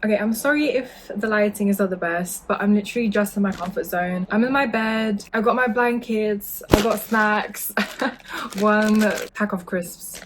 Okay, I'm sorry if the lighting is not the best, but I'm literally just in my comfort zone. I'm in my bed, I've got my blankets, I've got snacks, one pack of crisps.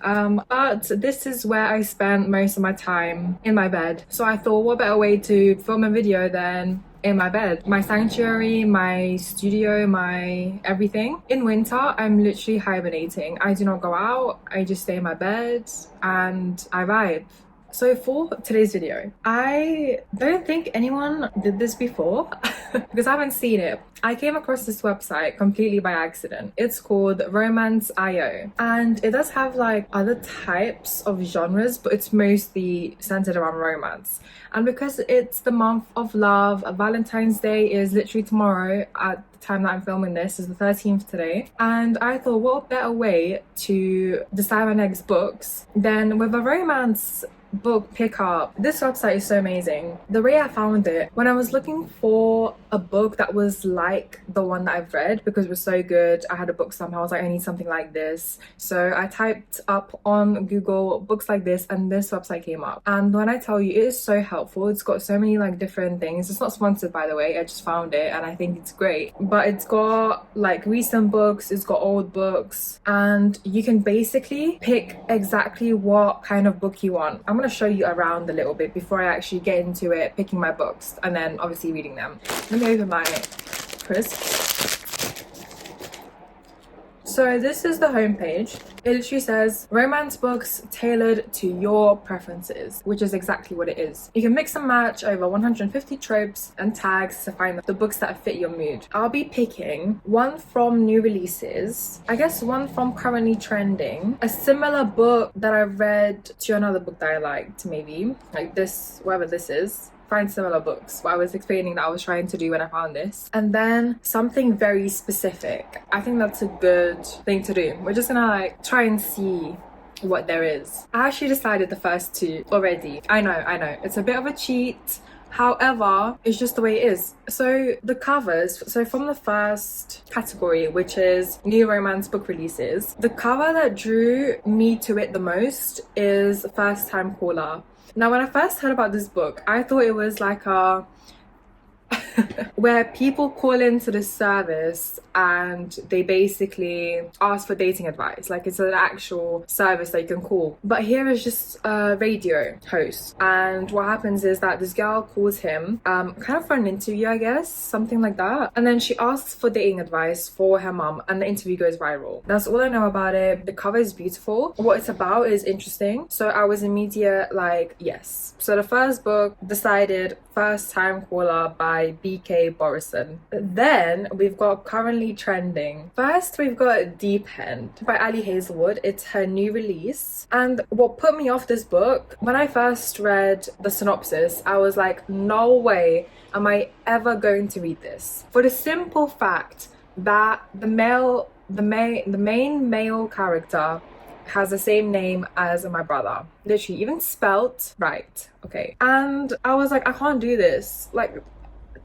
But this is where I spend most of my time, in my bed. So I thought, what better way to film a video than in my bed? My sanctuary, my studio, my everything. In winter, I'm literally hibernating. I do not go out, I just stay in my bed and I vibe. So for today's video, I don't think anyone did this before because I haven't seen it. I came across this website completely by accident. It's called Romance.io and it does have like other types of genres, but it's mostly centered around romance. And because it's the month of love, Valentine's Day is literally tomorrow at the time that I'm filming this, is the 13th today. And I thought, what better way to decide my next books than with a romance book pickup. This website is so amazing. The way I found it, when I was looking for a book that was like the one that I've read because it was so good, I had a book somehow, I was like, I need something like this. So I typed up on Google books like this and this website came up. And when I tell you, it is so helpful. It's got so many like different things. It's not sponsored, by the way, I just found it and I think it's great. But it's got like recent books, it's got old books, and you can basically pick exactly what kind of book you want. I'm gonna show you around a little bit before I actually get into it, picking my books and then obviously reading them. Let me open my crisps. So this is the homepage. It literally says romance books tailored to your preferences, which is exactly what it is. You can mix and match over 150 tropes and tags to find the books that fit your mood. I'll be picking one from new releases, I guess one from currently trending, a similar book that I read to another book that I liked, maybe like this, whatever this is. Find similar books, what I was explaining that I was trying to do when I found this, and then something very specific. I think that's a good thing to do. We're just gonna like try and see what there is. I actually decided the first two already. I know it's a bit of a cheat, however it's just the way it is. So the covers, so from the first category, which is new romance book releases, the cover that drew me to it the most is First Time Caller. Now, when I first heard about this book, I thought it was like a where people call into this service and they basically ask for dating advice. Like it's an actual service that you can call. But here is just a radio host. And what happens is that this girl calls him kind of for an interview, I guess, something like that. And then she asks for dating advice for her mum and the interview goes viral. That's all I know about it. The cover is beautiful. What it's about is interesting. So I was immediate like, yes. So the first book, decided First Time Caller by B.K. Borison. Then we've got currently trending. First, we've got Deep End by Ali Hazelwood. It's her new release. And what put me off this book, when I first read the synopsis, I was like, no way am I ever going to read this. For the simple fact that the main male character has the same name as my brother, literally even spelt right. Okay, and I was like, I can't do this. Like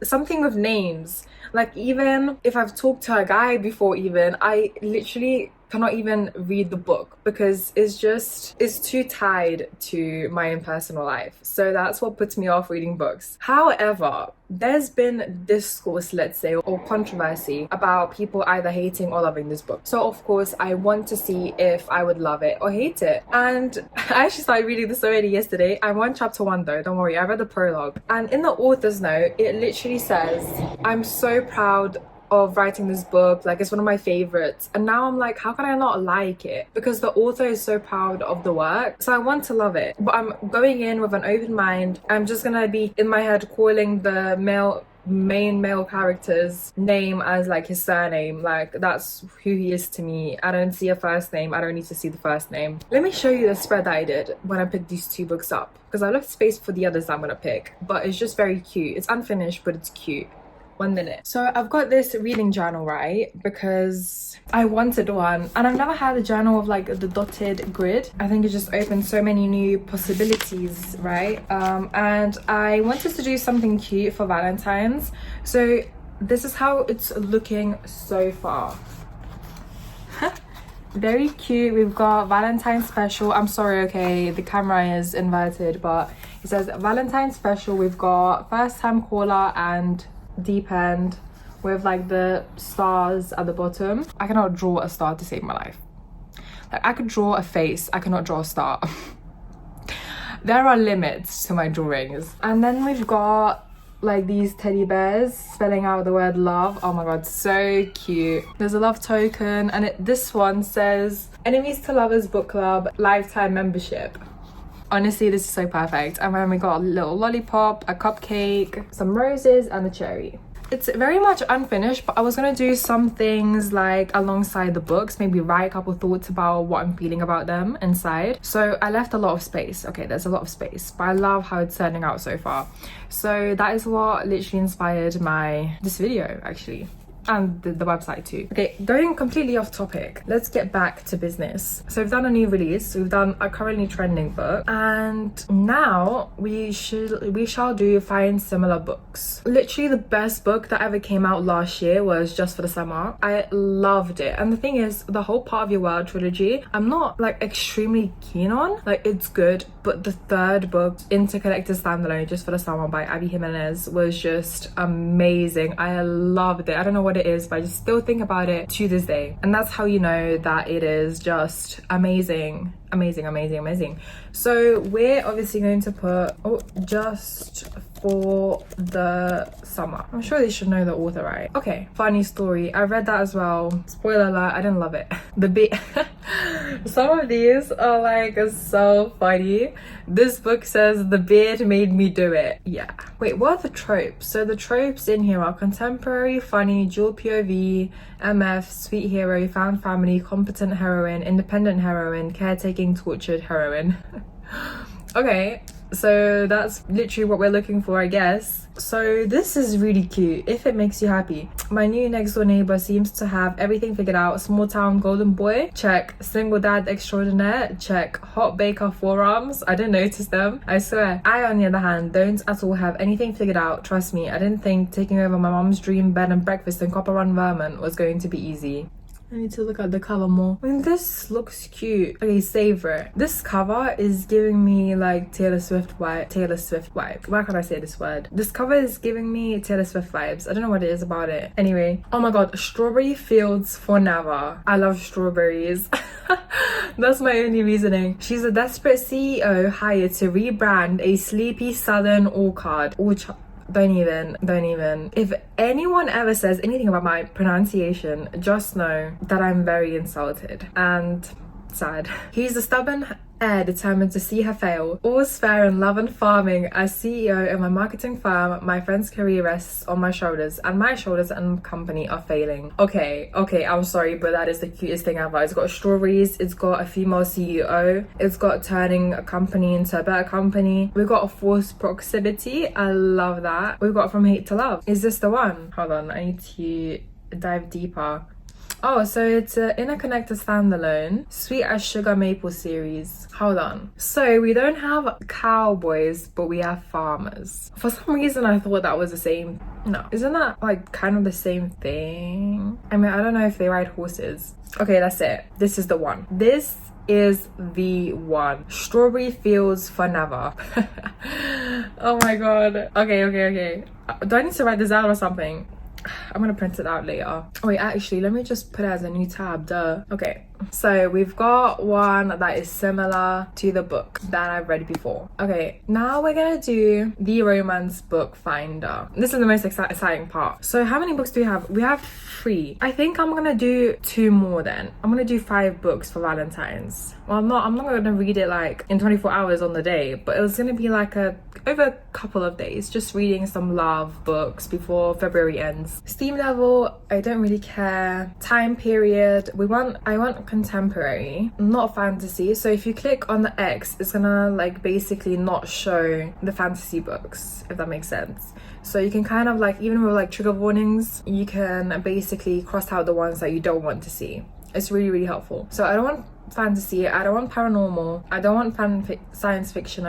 something with names, like even if I've talked to a guy before, even I literally cannot even read the book because it's too tied to my own personal life. So that's what puts me off reading books. However, there's been discourse, let's say, or controversy about people either hating or loving this book. So of course I want to see if I would love it or hate it. And I actually started reading this already yesterday. I'm on chapter 1 though, don't worry, I read the prologue. And in the author's note, it literally says, I'm so proud of writing this book, like it's one of my favorites. And now I'm like, how can I not like it? Because the author is so proud of the work, so I want to love it. But I'm going in with an open mind. I'm just gonna be in my head calling the main male character's name as like his surname. Like that's who he is to me. I don't see a first name, I don't need to see the first name. Let me show you the spread that I did when I picked these two books up, because I left space for the others that I'm gonna pick, but it's just very cute. It's unfinished, but it's cute. 1 minute. So I've got this reading journal, right, because I wanted one and I've never had a journal of like the dotted grid. I think it just opens so many new possibilities, right? And I wanted to do something cute for Valentine's. So this is how it's looking so far. Very cute. We've got Valentine's special. I'm sorry, okay, the camera is inverted, but it says Valentine's special. We've got first time caller and deep end with like the stars at the bottom. I cannot draw a star to save my life. Like, I could draw a face, I cannot draw a star. There are limits to my drawings. And then we've got like these teddy bears spelling out the word love. Oh my god, so cute. There's a love token, and this one says enemies to lovers book club lifetime membership. Honestly, this is so perfect. And then we got a little lollipop, a cupcake, some roses, and a cherry. It's very much unfinished, but I was gonna do some things like alongside the books, maybe write a couple thoughts about what I'm feeling about them inside. So I left a lot of space. Okay, there's a lot of space, but I love how it's turning out so far. So that is what literally inspired this video actually. And the website too. Okay, going completely off topic, let's get back to business. So we've done a new release, we've done a currently trending book, and now we shall do find similar books. Literally the best book that ever came out last year was Just for the Summer. I loved it, and the thing is, the whole Part of Your World trilogy, I'm not like extremely keen on. Like, it's good, but the third book, Interconnected Standalone, Just for the Summer by Abby Jimenez, was just amazing. I loved it. I don't know what it is, but I just still think about it to this day, and that's how you know that it is just amazing. So we're obviously going to put Just for the Summer. I'm sure they should know the author, right? Okay, funny story, I read that as well. Spoiler alert, I didn't love it. Some of these are like so funny. This book says the beard made me do it. Yeah, wait, what are the tropes? So the tropes in here are contemporary, funny, dual POV, MF, sweet hero, found family, competent heroine, independent heroine, caretaking, tortured heroine. Okay, so that's literally what we're looking for, I guess. So this is really cute, if it makes you happy. My new next door neighbor seems to have everything figured out. Small town golden boy, check. Single dad extraordinaire, check. Hot baker forearms, I didn't notice them, I swear. I, on the other hand, don't at all have anything figured out. Trust me, I didn't think taking over my mom's dream bed and breakfast in Copper Run Vermont was going to be easy. I need to look at the cover more. I mean, this looks cute. Okay, savor it. This cover is giving me like Taylor Swift vibe. Why can't I say this word? This cover is giving me Taylor Swift vibes. I don't know what it is about it. Anyway, oh my god, strawberry fields for never. I love strawberries. That's my only reasoning. She's a desperate CEO hired to rebrand a sleepy southern orchard. Don't even. If anyone ever says anything about my pronunciation, just know that I'm very insulted and sad. He's a stubborn heir determined to see her fail. All's fair in love and farming. As CEO of my marketing firm, my friend's career rests on my shoulders, and my shoulders and company are failing. Okay, I'm sorry, but that is the cutest thing ever. It's got strawberries, it's got a female CEO, it's got turning a company into a better company. We've got a forced proximity. I love that. We've got from hate to love. Is this the one? Hold on, I need to dive deeper. Oh, so it's an interconnected standalone, sweet as sugar maple series. Hold on. So we don't have cowboys, but we have farmers. For some reason, I thought that was the same. No, isn't that like kind of the same thing? I mean, I don't know if they ride horses. Okay, that's it. This is the one. This is the one. Strawberry fields for never. Oh my god. Okay. Do I need to write this down or something? I'm gonna print it out later. Oh wait, actually, let me just put it as a new tab, duh. Okay, so we've got one that is similar to the book that I've read before. Okay, now we're gonna do the romance book finder. This is the most exciting part. So how many books do we have? We have 3. I think I'm gonna do 2 more then. I'm gonna do 5 books for Valentine's. Well, I'm not gonna read it like in 24 hours on the day, but it was gonna be like over a couple of days, just reading some love books before February ends. Steam level, I don't really care. Time period, I want contemporary, not fantasy. So if you click on the X, it's gonna like basically not show the fantasy books, if that makes sense. So you can kind of like, even with like trigger warnings, you can basically cross out the ones that you don't want to see. It's really, really helpful. So I don't want fantasy, I don't want paranormal, I don't want science fiction,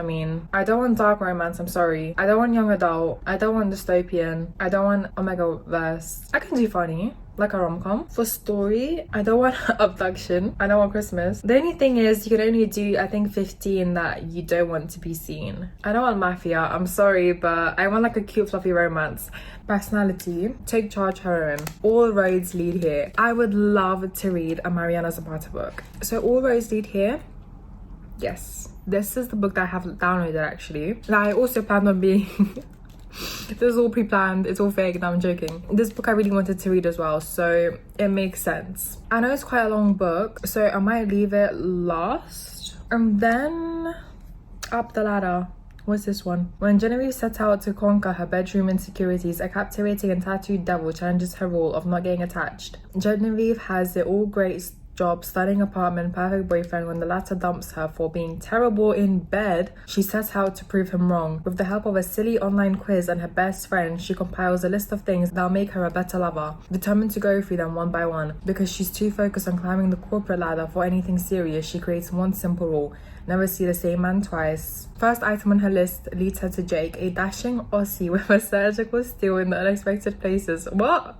I don't want dark romance, I'm sorry. I don't want young adult, I don't want dystopian, I don't want omega verse. I can do funny. like a rom-com. For story, I don't want abduction, I don't want Christmas. The only thing is you can only do, I think, 15 that you don't want to be seen. I don't want mafia, I'm sorry, but I want like a cute fluffy romance. Personality, take charge, heroine. All roads lead here. I would love to read a Mariana Zapata book. So all roads lead here. Yes, this is the book that I have downloaded actually. That I also planned on being this is all pre-planned, it's all fake. No, I'm joking. This book I really wanted to read as well, so it makes sense. I know it's quite a long book, so I might leave it last. And then Up the Ladder. What's this one? When Genevieve set out to conquer her bedroom insecurities, a captivating and tattooed devil challenges her rule of not getting attached. Genevieve has the all great job, studying apartment, perfect boyfriend. When the latter dumps her for being terrible in bed, she sets out to prove him wrong. With the help of a silly online quiz and her best friend, she compiles a list of things that'll make her a better lover, determined to go through them one by one. Because she's too focused on climbing the corporate ladder for anything serious, she creates one simple rule: never see the same man twice. First item on her list leads her to Jake, a dashing Aussie with a surgical steel in the unexpected places. What?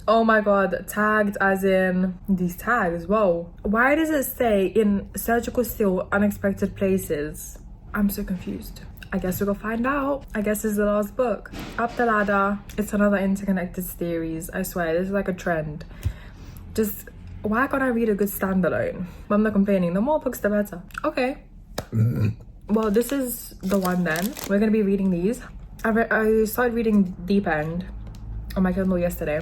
Oh my god, tagged as in these tags. Whoa, why does it say in surgical steel unexpected places? I'm so confused. I guess we're gonna find out. I guess this is the last book. Up the Ladder, it's another interconnected series. I swear, this is like a trend. Just, why can't I read a good standalone? But I'm not complaining, the more books the better. Okay. Well, this is the one then. We're gonna be reading these. I started reading Deep End on my Kindle yesterday.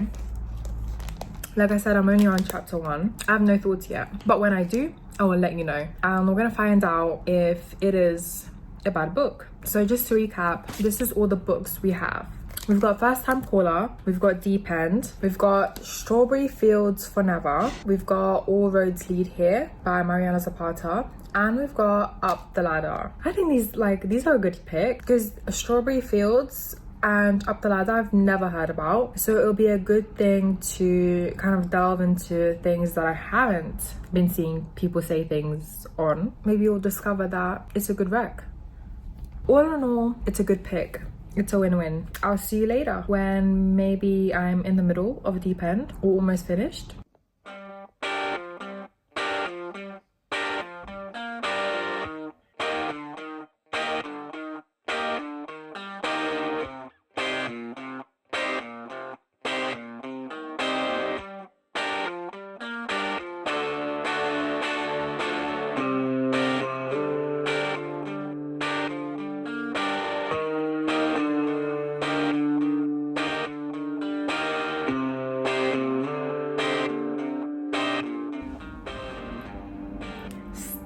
Like I said, I'm only on chapter 1. I have no thoughts yet, but when I do, I will let you know. And we're gonna find out if it is a bad book. So just to recap, this is all the books we have. We've got First Time Caller, we've got Deep End, we've got Strawberry Fields for Never, we've got All Roads Lead Here by Mariana Zapata, and we've got Up the Ladder. I think these are a good pick, because Strawberry Fields and Up the Ladder I've never heard about, so it'll be a good thing to kind of delve into things that I haven't been seeing people say things on. Maybe you'll discover that it's a good rec. All in all, it's a good pick. It's a win-win. I'll see you later when maybe I'm in the middle of a Deep End or almost finished.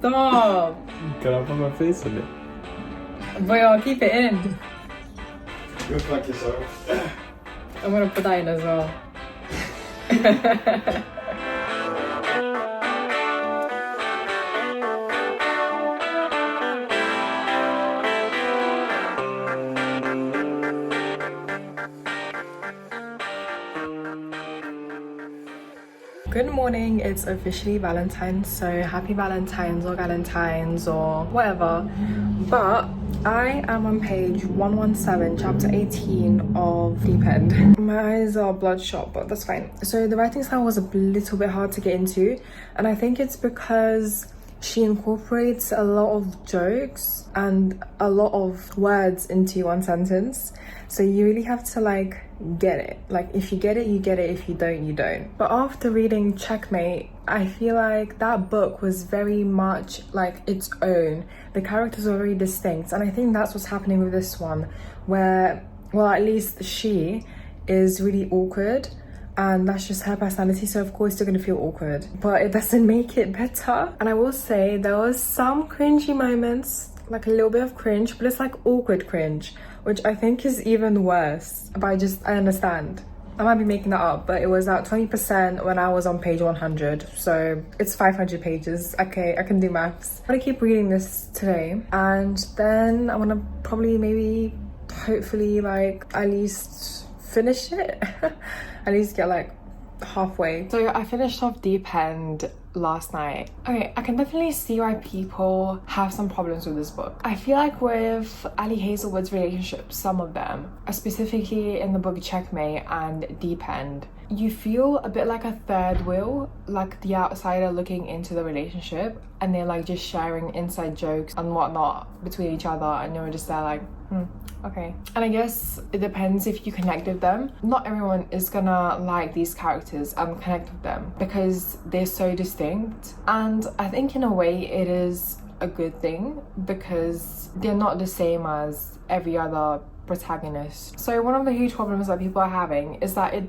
Stop! Can I put my face in it? Boy, I'll keep it in. Go fuck yourself. I'm gonna put that in as well. Good morning, it's officially Valentine's, so happy Valentine's or Galentine's or whatever. But I am on page 117, chapter 18 of Deep End. My eyes are bloodshot, but that's fine. So the writing style was a little bit hard to get into, and I think it's because she incorporates a lot of jokes and a lot of words into one sentence. So you really have to like get it. Like if you get it, you get it. If you don't, you don't. But after reading Checkmate, I feel like that book was very much like its own. The characters were very distinct. And I think that's what's happening with this one, where, well, at least she is really awkward. And that's just her personality, so of course you're gonna feel awkward, but it doesn't make it better. And I will say there was some cringy moments, like a little bit of cringe, but it's like awkward cringe, which I think is even worse. But I understand. I might be making that up, but it was at 20% when I was on page 100, so it's 500 pages. Okay, I can do maths. I'm gonna keep reading this today, and then I wanna probably maybe, hopefully, like at least finish it. At least get like halfway. So I finished off Deep End last night. Okay, I can definitely see why people have some problems with this book. I feel like with Ali Hazelwood's relationships, some of them, specifically in the book Checkmate and Deep End, you feel a bit like a third wheel, like the outsider looking into the relationship, and they're like just sharing inside jokes and whatnot between each other, and you're just there like, okay. And I guess it depends if you connect with them. Not everyone is gonna like these characters and connect with them because they're so distinct, and I think in a way it is a good thing because they're not the same as every other protagonist. So one of the huge problems that people are having is that it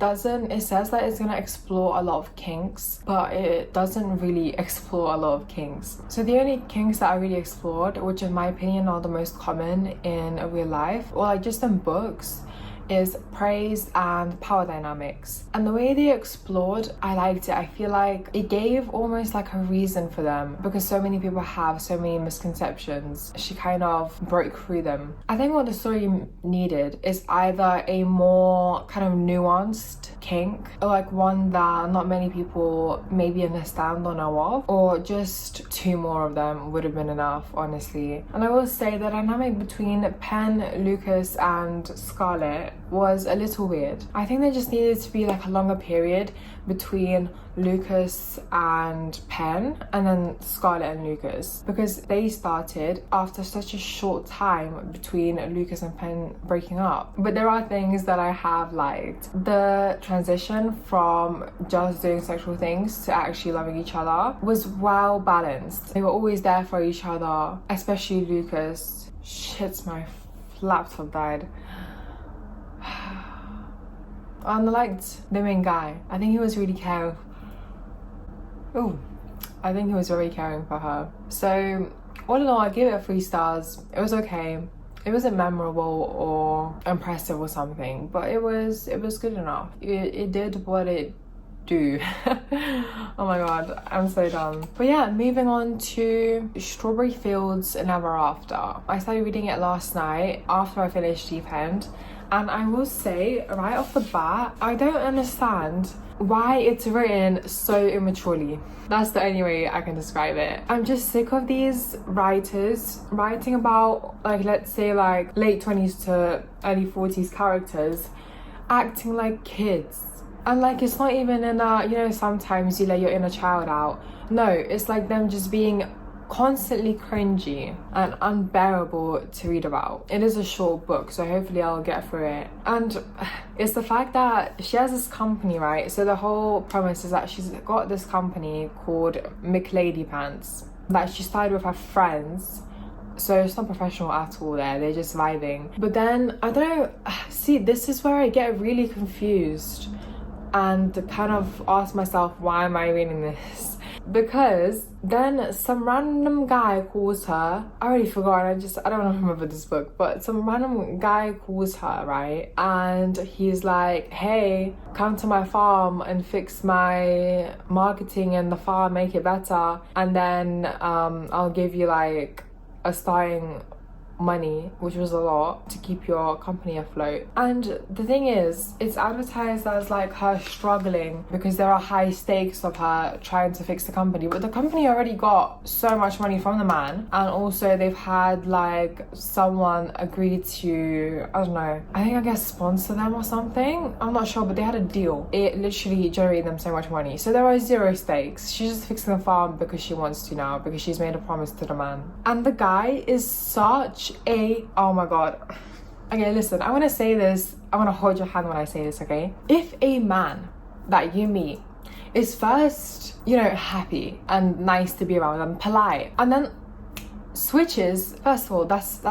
says that it's gonna explore a lot of kinks, but it doesn't really explore a lot of kinks. So the only kinks that are really explored, which in my opinion are the most common in real life or like just in books, is praise and power dynamics. And the way they explored, I liked it. I feel like it gave almost like a reason for them because so many people have so many misconceptions. She kind of broke through them. I think what the story needed is either a more kind of nuanced kink, or like one that not many people maybe understand or know of, or just 2 more of them would have been enough, honestly. And I will say the dynamic between Penn, Lucas and Scarlett was a little weird. I think there just needed to be like a longer period between Lucas and Penn and then Scarlett and Lucas, because they started after such a short time between Lucas and Penn breaking up. But there are things that I have liked. The transition from just doing sexual things to actually loving each other was well balanced. They were always there for each other, especially Lucas. Shit, my laptop died. And I liked the main guy. I think he was really caring. I think he was very caring for her. So all in all, I give it 3 stars. It was okay. It wasn't memorable or impressive or something, but it was good enough. It did what it do. Oh my god, I'm so dumb. But yeah, moving on to Strawberry Fields Never After. I started reading it last night after I finished Deep End, and I will say right off the bat, I don't understand why it's written so immaturely. That's the only way I can describe it. I'm just sick of these writers writing about, like, let's say like late 20s to early 40s characters acting like kids. And like, it's not even in a, you know, sometimes you let your inner child out. No, it's like them just being constantly cringy and unbearable to read about. It is a short book, so hopefully I'll get through it. And it's the fact that she has this company, right? So the whole premise is that she's got this company called McLady Pants that she started with her friends. So it's not professional at all there, they're just vibing. But then, I don't know, see, this is where I get really confused and kind of ask myself, why am I reading this? Because then some random guy calls her, I already forgot, I don't remember this book, but some random guy calls her, right? And he's like, hey, come to my farm and fix my marketing and the farm, make it better, and then I'll give you like a starting money, which was a lot, to keep your company afloat. And the thing is, it's advertised as like her struggling because there are high stakes of her trying to fix the company, but the company already got so much money from the man, and also they've had like someone agree to, I don't know, I guess sponsor them or something, I'm not sure, but they had a deal. It literally generated them so much money, so there are 0 stakes. She's just fixing the farm because she wants to now, because she's made a promise to the man. And the guy is such oh my god. Okay, listen, I want to say this, I want to hold your hand when I say this, okay? If a man that you meet is first, you know, happy and nice to be around and polite, and then switches, first of all, that's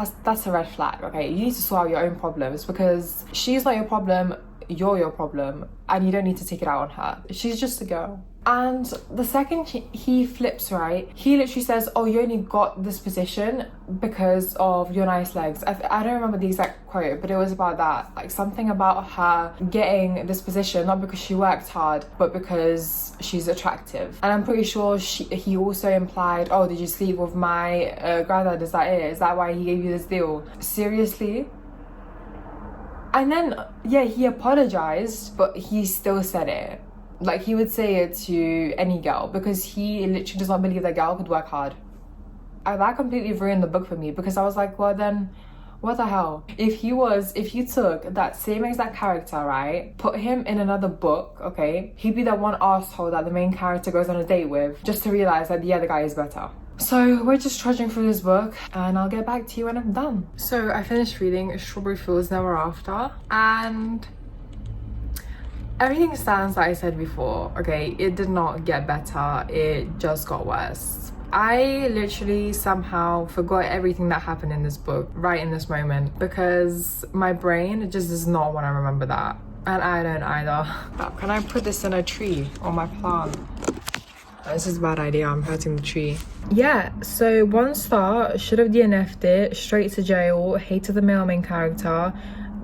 a red flag, okay? You need to sort out your own problems, because she's not your problem, you're your problem, and you don't need to take it out on her. She's just a girl. And the second he flips, right, he literally says, oh, you only got this position because of your nice legs. I don't remember the exact quote, but it was about that, like something about her getting this position not because she worked hard, but because she's attractive. And I'm pretty sure he also implied, oh, did you sleep with my granddad? Is that it? Is that why he gave you this deal? Seriously? And then, yeah, he apologized, but he still said it. Like, he would say it to any girl because he literally does not believe that girl could work hard. That completely ruined the book for me because I was like, well then, what the hell? If you took that same exact character, right, put him in another book, okay, he'd be that one asshole that the main character goes on a date with just to realize that the other guy is better. So we're just trudging through this book and I'll get back to you when I'm done. So I finished reading Strawberry Fields Never After and everything stands like I said before, okay? It did not get better, it just got worse. I literally somehow forgot everything that happened in this book right in this moment because my brain just does not want to remember that. And I don't either. Can I put this in a tree or my plant? This is a bad idea, I'm hurting the tree. Yeah, so 1 star, should have DNF'd it, straight to jail, hated the male main character.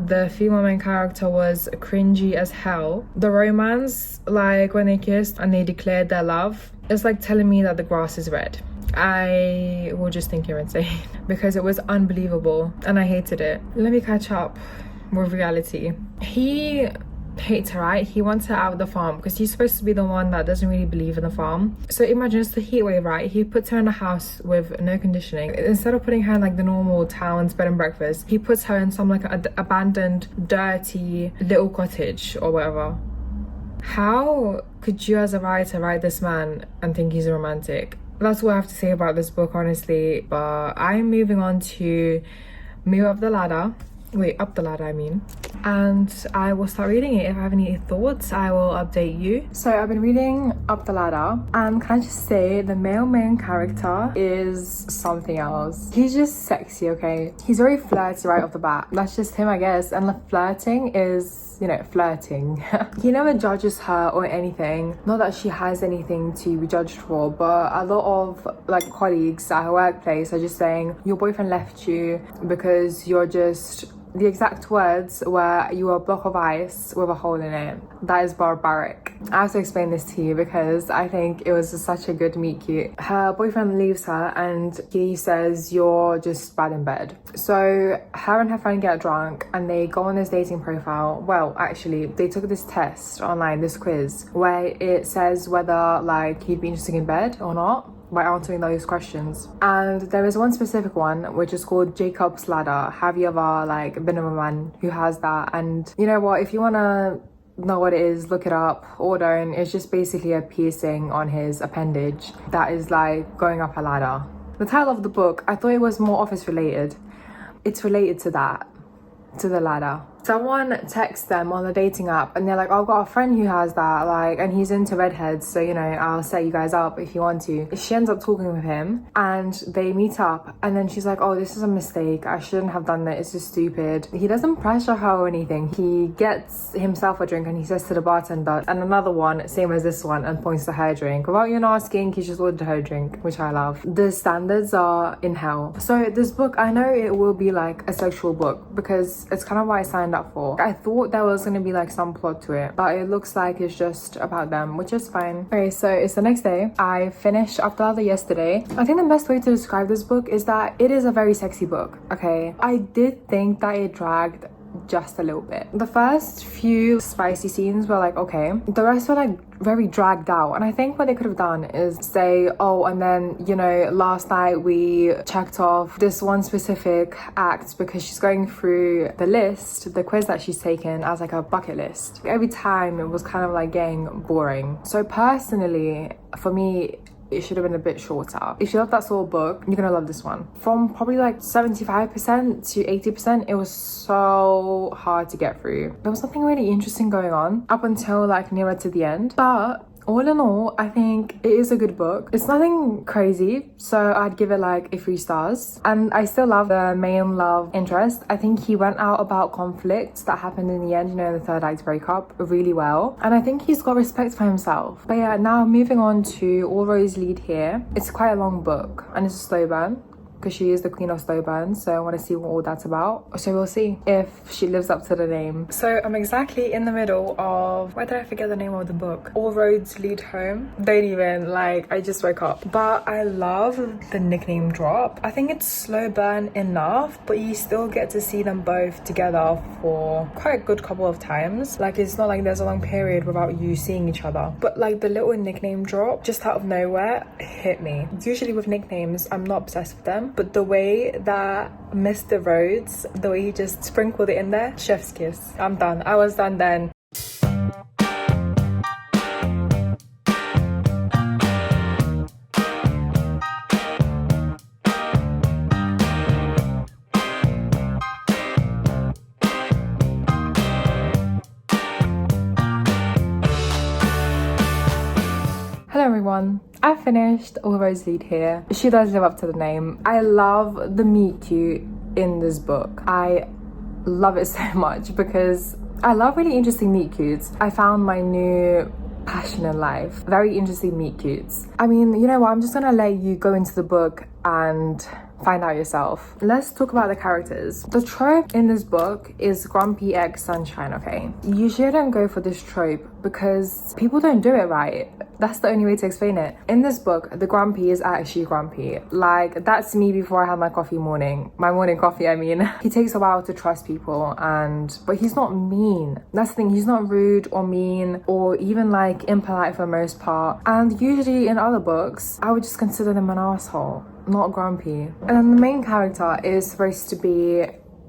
The female main character was cringy as hell. The romance, like when they kissed and they declared their love, it's like telling me that the grass is red. I will just think you're insane because it was unbelievable and I hated it. Let me catch up with reality. He hates her, right? He wants her out of the farm because he's supposed to be the one that doesn't really believe in the farm. So imagine it's the heat wave, right? He puts her in a house with no conditioning. Instead of putting her in like the normal town's bed and breakfast, he puts her in some like abandoned, dirty little cottage or whatever. How could you as a writer write this man and think he's romantic? That's what I have to say about this book, honestly. But I'm moving on to move up the ladder. Wait, up the ladder, I mean. And I will start reading it. If I have any thoughts, I will update you. So I've been reading Up the Ladder, and can I just say the male main character is something else. He's just sexy, okay? He's very flirty right off the bat. That's just him, I guess. And the flirting is, you know, flirting. He never judges her or anything. Not that she has anything to be judged for, but a lot of like colleagues at her workplace are just saying your boyfriend left you because you're just, the exact words were, you are a block of ice with a hole in it. That is barbaric. I have to explain this to you because I think it was just such a good meet cute. Her boyfriend leaves her and he says you're just bad in bed. So her and her friend get drunk and they go on this dating profile. Well, actually they took this test online, this quiz, where it says whether like he'd be interested in bed or not by answering those questions. And there is one specific one which is called Jacob's Ladder. Have you ever like been with a man who has that? And you know what, if you want to know what it is, look it up or don't. It's just basically a piercing on his appendage that is like going up a ladder. The title of the book, I thought it was more office related. It's related to that, to the ladder. Someone texts them on the dating app and they're like, oh, I've got a friend who has that, like, and he's into redheads, so you know, I'll set you guys up if you want to. She ends up talking with him and they meet up and then she's like, oh, this is a mistake, I shouldn't have done that, it's just stupid. He doesn't pressure her or anything. He gets himself a drink and he says to the bartender, and another one same as this one, and points to her drink. Without even asking, he just ordered her drink, which I love. The standards are in hell. So this book, I know it will be like a sexual book because it's kind of what I signed up for. I thought there was going to be like some plot to it, but it looks like it's just about them, which is fine. Okay, so it's the next day. I finished Up the Ladder yesterday. I think the best way to describe this book is that it is a very sexy book, okay? I did think that it dragged just a little bit. The first few spicy scenes were like, okay. The rest were like very dragged out, and I think what they could have done is say, oh, and then, you know, last night we checked off this one specific act because she's going through the list, the quiz that she's taken, as like a bucket list. Every time it was kind of like getting boring. So personally, for me, it should have been a bit shorter. If you love that sort of book, you're gonna love this one. From probably like 75% to 80%, it was so hard to get through. There was nothing really interesting going on up until like nearer to the end. But all in all, I think it is a good book. It's nothing crazy, so I'd give it like 3 stars. And I still love the main love interest. I think he went out about conflicts that happened in the end, you know, the third act breakup, really well. And I think he's got respect for himself. But yeah, now moving on to All Rose Lead here. It's quite a long book and it's a slow burn. because she is the queen of slow burn, so I want to see what all that's about. So we'll see if she lives up to the name. So I'm exactly in the middle of, why did I forget the name of the book? All Roads Lead Home. Don't even, like, I just woke up. But I love the nickname drop. I think it's slow burn enough, but you still get to see them both together for quite a good couple of times. Like, it's not like there's a long period without you seeing each other. But like the little nickname drop just out of nowhere hit me. Usually with nicknames, I'm not obsessed with them, but the way that Mr. Rhodes, the way he just sprinkled it in there, chef's kiss. I'm done. I was done then. Hello everyone, I finished All Roads Lead Here. She does live up to the name. I love the meet cute in this book. I love it so much because I love really interesting meet cutes. I found my new passion in life. Very interesting meet cutes. I mean, you know what, I'm just gonna let you go into the book and find out yourself. Let's talk about the characters. The trope in this book is grumpy ex sunshine, okay? You shouldn't go for this trope because people don't do it right. That's the only way to explain it. In this book, the grumpy is actually grumpy. Like, that's me before I have my morning coffee, I mean. He takes a while to trust people, but he's not mean. That's the thing, he's not rude or mean or even like impolite for the most part. And usually in other books, I would just consider them an asshole, not grumpy. And then the main character is supposed to be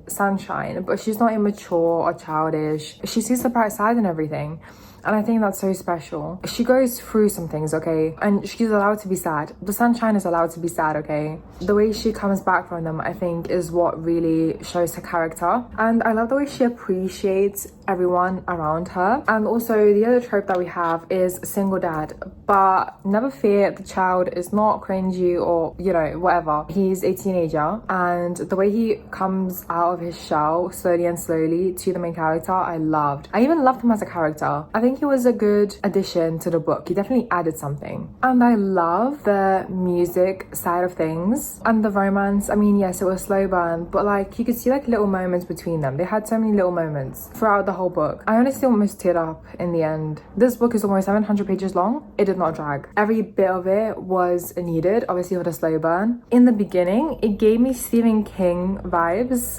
sunshine, but she's not immature or childish. She sees the bright side and everything. And I think that's so special. She goes through some things, okay? And she's allowed to be sad. The sunshine is allowed to be sad, okay? The way she comes back from them, I think, is what really shows her character. And I love the way she appreciates everyone around her. And also, the other trope that we have is single dad. But never fear, the child is not cringy or, you know, whatever. He's a teenager. And the way he comes out of his shell slowly and slowly to the main character, I loved. I even loved him as a character. I think he was a good addition to the book. He definitely added something. And I love the music side of things and the romance. I mean, yes, it was slow burn, but like you could see like little moments between them. They had so many little moments throughout the whole book. I honestly almost teared up in the end. This book is almost 700 pages long. It did not drag. Every bit of it was needed, obviously for the slow burn. In the beginning, it gave me Stephen King vibes.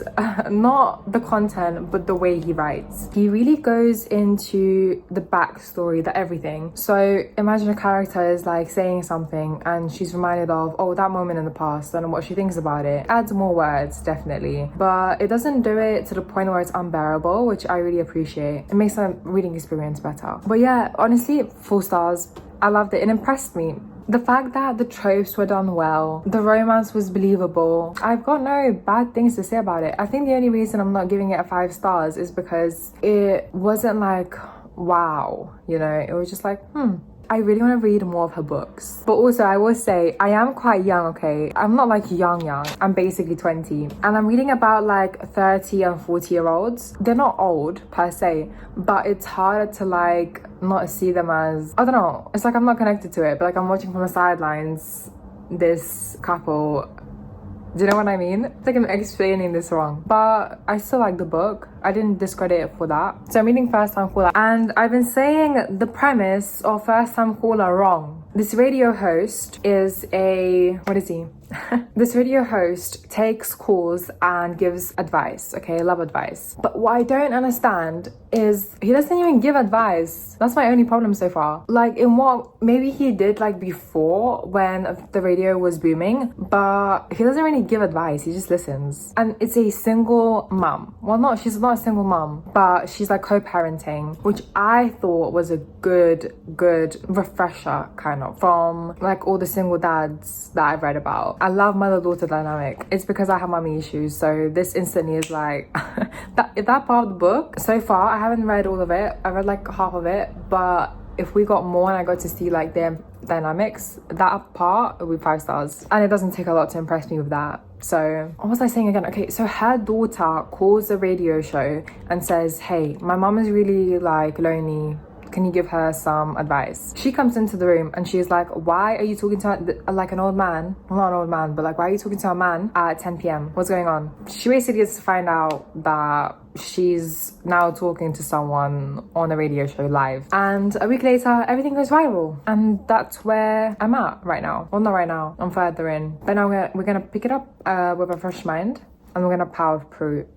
Not the content, but the way he writes. He really goes into the backstory, the everything. So imagine a character is like saying something and she's reminded of, oh, that moment in the past and what she thinks about it. Adds more words, definitely. But it doesn't do it to the point where it's unbearable, which I really appreciate. It makes the reading experience better. But yeah, honestly, 4 stars. I loved it. It impressed me. The fact that the tropes were done well, the romance was believable. I've got no bad things to say about it. I think the only reason I'm not giving it 5 stars is because it wasn't like, wow, you know, it was just like, I really want to read more of her books. But also, I will say, I am quite young, okay? I'm not like young. I'm basically 20. And I'm reading about like 30 and 40-year-olds. They're not old per se, but it's harder to like not see them as, I don't know. It's like I'm not connected to it, but like I'm watching from the sidelines this couple. Do you know what I mean? It's like I'm explaining this wrong. But I still like the book. I didn't discredit it for that. So I'm reading First Time Caller. And I've been saying the premise of First Time Caller wrong. This radio host is a... What is he? This radio host takes calls and gives advice, okay, love advice. But what I don't understand is he doesn't even give advice. That's my only problem so far. Like in what maybe he did like before when the radio was booming, but he doesn't really give advice. He just listens. And it's a single mum. Well, she's not a single mum, but she's like co-parenting, which I thought was a good refresher kind of from like all the single dads that I've read about. I love mother-daughter dynamic. It's because I have mommy issues, so this instantly is like that part of the book. So far I haven't read all of it. I read like half of it, but if we got more and I got to see like their dynamics, that part would be 5 stars. And it doesn't take a lot to impress me with that. So what was I saying again? Okay, so her daughter calls the radio show and says, hey, my mom is really like lonely can you give her some advice? She comes into the room and she's like, why are you talking to like an old man? Well, not an old man, but like, why are you talking to a man at 10 p.m? What's going on? She basically gets to find out that she's now talking to someone on a radio show live, and a week later everything goes viral, and that's where I'm at right now. Well, not right now, I'm further in, but now we're gonna pick it up with a fresh mind, and we're gonna power through.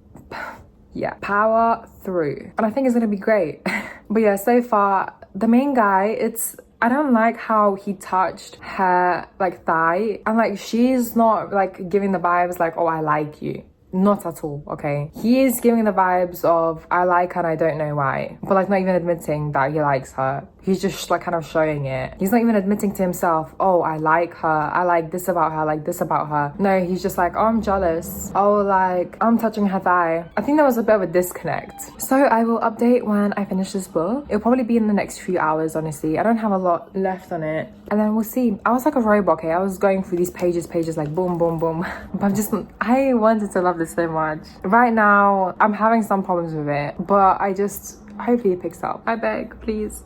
Power through, and I think it's gonna be great. But yeah, so far the main guy, I don't like how he touched her like thigh, and like she's not like giving the vibes like, oh, I like you. Not at all, okay? He is giving the vibes of, I like her and I don't know why. But like not even admitting that he likes her. He's just like kind of showing it. He's not even admitting to himself, oh, I like her. I like this about her, I like this about her. No, he's just like, oh, I'm jealous. Oh, like, I'm touching her thigh. I think there was a bit of a disconnect. So I will update when I finish this book. It'll probably be in the next few hours, honestly. I don't have a lot left on it. And then we'll see. I was like a robot, okay? I was going through these pages like boom, boom, boom. But I wanted to love this so much. Right now, I'm having some problems with it, but hopefully it picks up. I beg, please.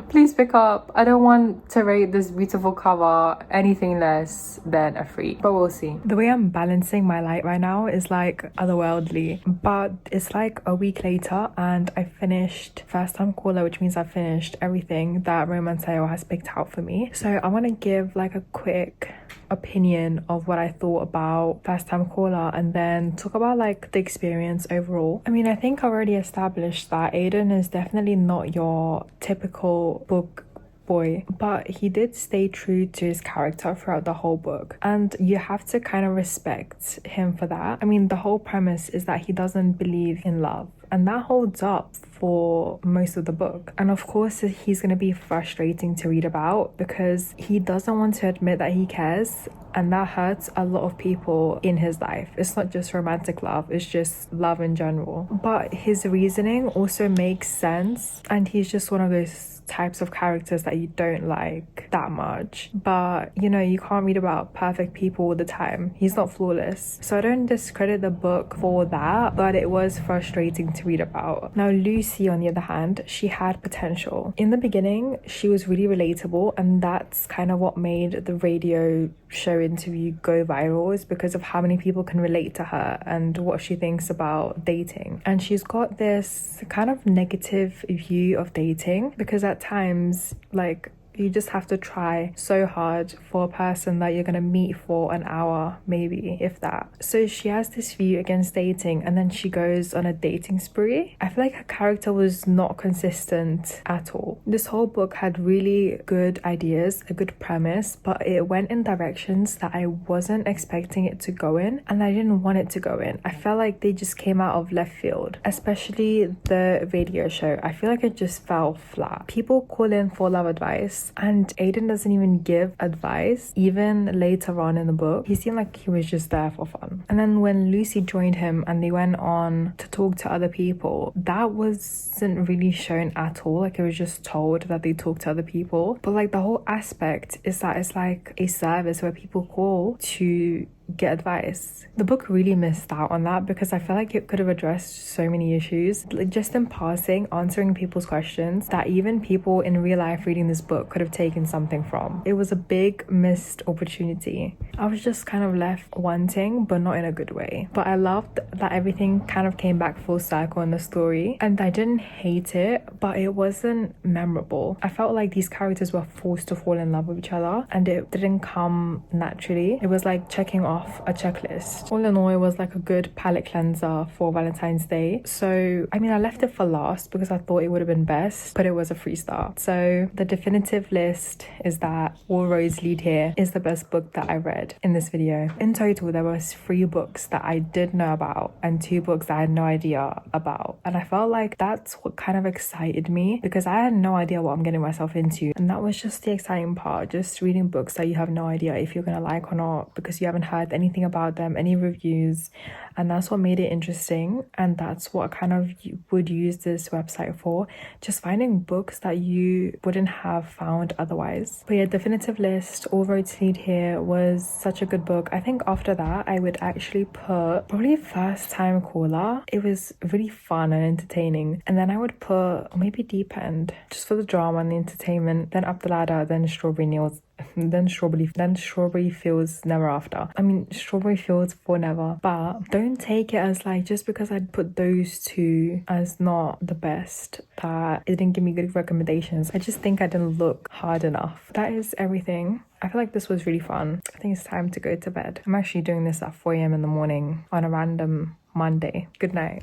Please pick up. I don't want to rate this beautiful cover anything less than a 3, but we'll see. The way I'm balancing my light right now is like otherworldly, but it's like a week later and I finished First Time Caller, which means I finished everything that Romance.io has picked out for me. So I want to give like a quick opinion of what I thought about First Time Caller, and then talk about like the experience overall. I mean, I think I already established that Aiden is definitely not your typical book boy, but he did stay true to his character throughout the whole book, and you have to kind of respect him for that. I mean, the whole premise is that he doesn't believe in love, and that holds up for most of the book. And of course he's going to be frustrating to read about because he doesn't want to admit that he cares, and that hurts a lot of people in his life. It's not just romantic love, it's just love in general. But his reasoning also makes sense, and he's just one of those types of characters that you don't like that much. But you know, you can't read about perfect people all the time. He's not flawless, so I don't discredit the book for that, but it was frustrating to read about. Now Lucy, on the other hand, she had potential. In the beginning she was really relatable, and that's kind of what made the radio show interview go viral, is because of how many people can relate to her and what she thinks about dating. And she's got this kind of negative view of dating, because at times, like, you just have to try so hard for a person that you're gonna meet for an hour, maybe, if that. So she has this view against dating, and then she goes on a dating spree. I feel like her character was not consistent at all. This whole book had really good ideas, a good premise, but it went in directions that I wasn't expecting it to go in, and I didn't want it to go in. I felt like they just came out of left field, especially the radio show. I feel like it just fell flat. People call in for love advice, and Aiden doesn't even give advice. Even later on in the book, he seemed like he was just there for fun. And then when Lucy joined him and they went on to talk to other people, that wasn't really shown at all. Like, it was just told that they talk to other people, but like the whole aspect is that it's like a service where people call to get advice. The book really missed out on that, because I feel like it could have addressed so many issues, like just in passing, answering people's questions that even people in real life reading this book could have taken something from. It was a big missed opportunity. I was just kind of left wanting, but not in a good way. But I loved that everything kind of came back full circle in the story, and I didn't hate it, but it wasn't memorable. I felt like these characters were forced to fall in love with each other, and it didn't come naturally. It was like checking off a checklist. All in all, it was like a good palette cleanser for Valentine's Day. So I mean, I left it for last because I thought it would have been best, but it was a 3-star. So the definitive list is that All Roads Lead Here is the best book that I read in this video. In total, there was 3 books that I did know about and 2 books that I had no idea about, and I felt like that's what kind of excited me, because I had no idea what I'm getting myself into, and that was just the exciting part, just reading books that you have no idea if you're gonna like or not, because you haven't heard read anything about them, any reviews, and that's what made it interesting. And that's what kind of would use this website for, just finding books that you wouldn't have found otherwise. But yeah, Definitive List, All Roads Lead Here was such a good book. I think after that I would actually put probably First Time Caller. It was really fun and entertaining. And then I would put maybe Deep End, just for the drama and the entertainment, then Up the Ladder, then Strawberry Fields, then Strawberry Fields Never After. I mean, Strawberry Fields for Never. But don't take it as like, just because I'd put those two as not the best, that it didn't give me good recommendations. I just think I didn't look hard enough. That is everything. I feel like this was really fun. I think it's time to go to bed. I'm actually doing this at 4 a.m. in the morning on a random Monday. Good night.